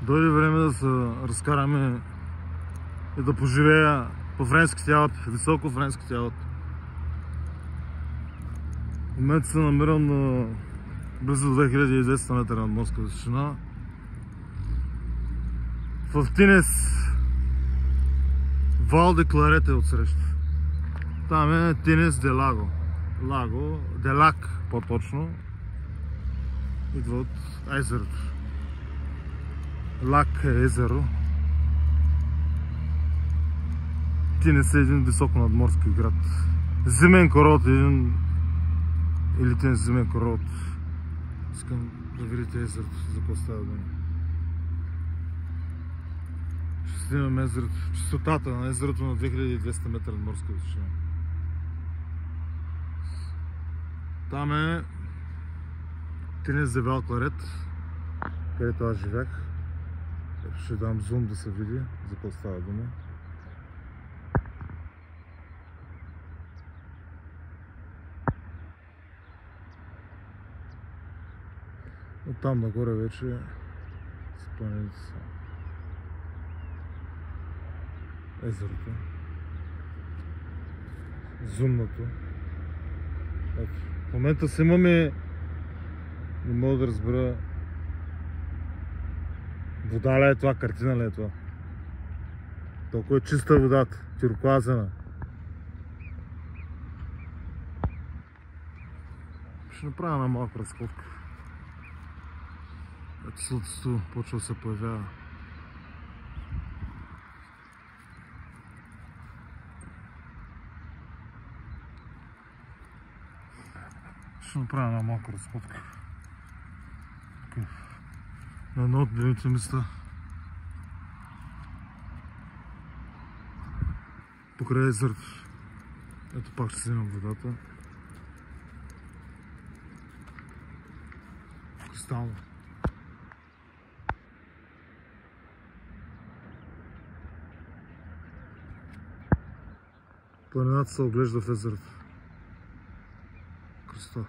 Дойде време да се разкараме и да поживея по Френските Алпи, високо Френските Алпи. В момента се намирам на близо 2200 метра над морска височина. В Тинес Вал де Кларет е отсреща. Там е Тинес де Лаго. Лаго, де Лак по-точно. Идва от езерото. Лак е езеро. Тинес е един високо надморски град. Зимен курорт, един елитен зимен курорт. Искам да видите езерото, за какво става дума. Ще снимам езерото, чистотата на езерото на 2200 метра над морска височина. Там е Тинес де Вал Кларет, където аз живях. Ще дам зум да се види за какво става дума. От там нагоре вече са планините са. Езерото. Зумното. Ето. В момента снимаме, не мога да разбера вода ли е това, картина ли е това. Толкова е чиста водата, тюркоазена. Ще направя една малка разходка. Ето слънцето почва да се появява. Ще направя една малка разходка. На едно от любимите места. Покрай езерото. Ето пак ще снимам водата. Кристално. Планината се оглежда в езерото. Кръста.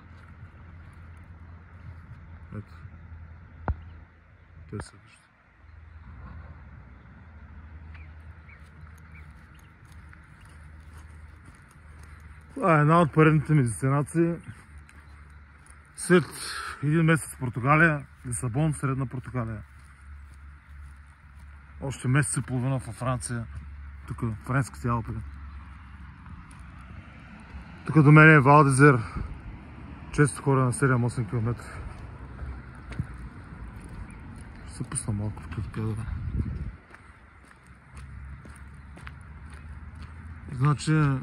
Ето. Те се вижда. Това е една от поредните ми дестинации. След един месец в Португалия, Лисабон, Средна Португалия. Още месец и половина във Франция, тук Френските Алпи. Тук до мен е Вал д'Изер. Често хора на 7-8 км. Ще се пусна малко в кадъра. Значи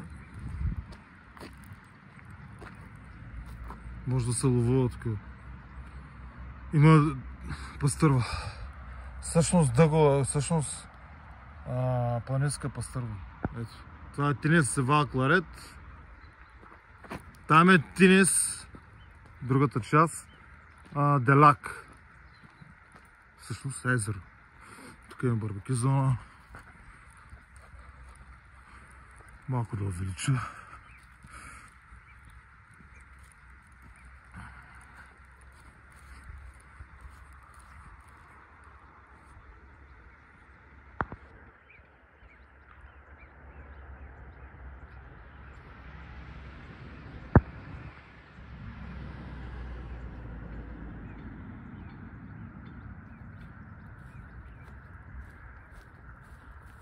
може да се ловува тук. Има пастърва. Всъщност дъгова, всъщност планинска пастърва. Ето. Това е Тинес де Вал Кларет. Там е Тинес, другата част, де Лак. Всъщност езеро. Тук има барбекю зона. Малко да увелича.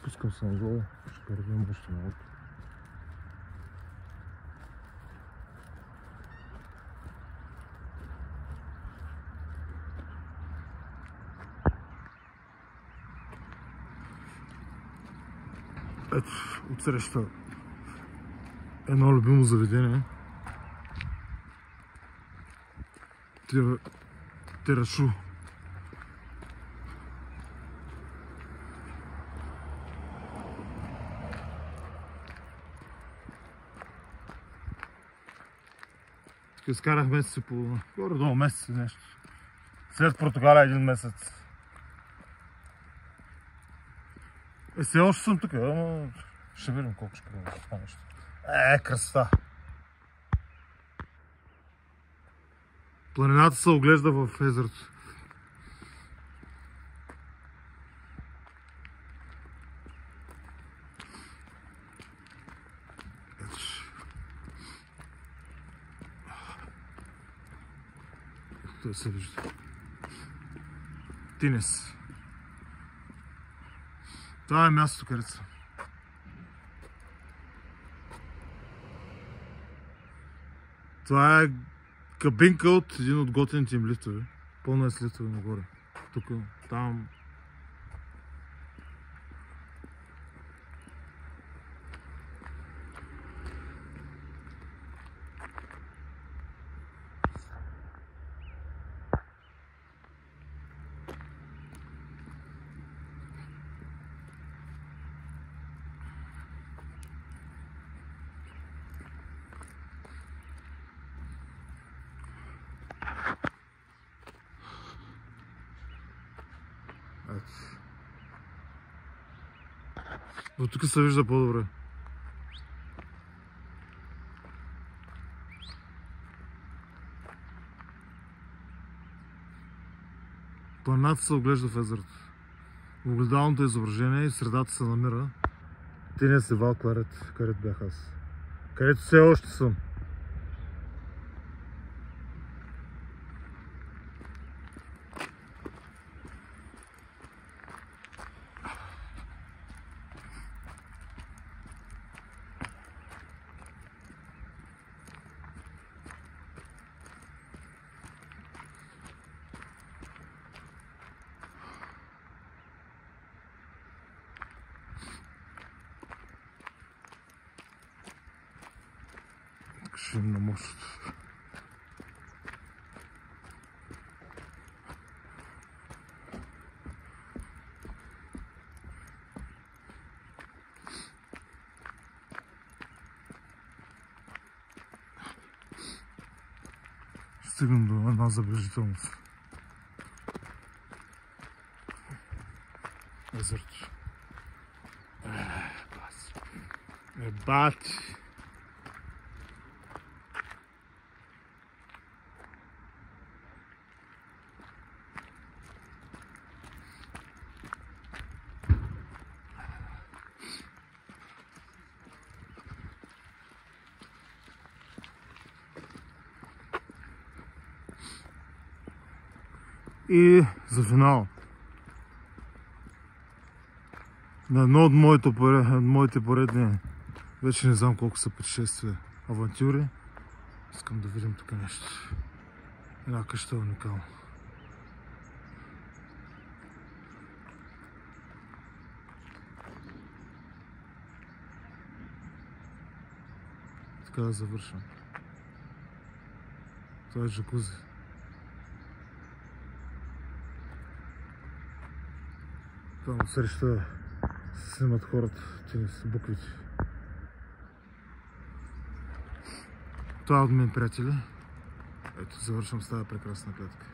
Пускам се надолу, ще първим още малко. Ето, отсреща едно любимо заведение. Терашу. Изкарах месец и половина. Горе-долу месец и нещо. След Португалия един месец. Все още съм тук, но ще видим колко ще продължи това нещо. Красота! Планината се оглежда в езерото. Той се вижда. Тинес. Това е мястото, където съм. Това е кабинка от един от готините им лифтове. Пълно е с лифтове нагоре. Тук, там. От тук се вижда по-добре. Планината се оглежда в езерото. Огледалното изображение и средата се намира Тинес и Вал Кларет, където бях аз. Където все още съм. Шим на мощото. Стигам до една забележителност. Езерото. Бати. И за финал на едно от моите поредни, вече не знам колко са пътешествия, авантюри, искам да видим тук нещо. Една къща уникална. Така да завършвам. Това е джакузи. Там отсреща се снимат хората, Тинес, буквите. Това от мен, приятели. Ето, завършвам с тази прекрасна клетка.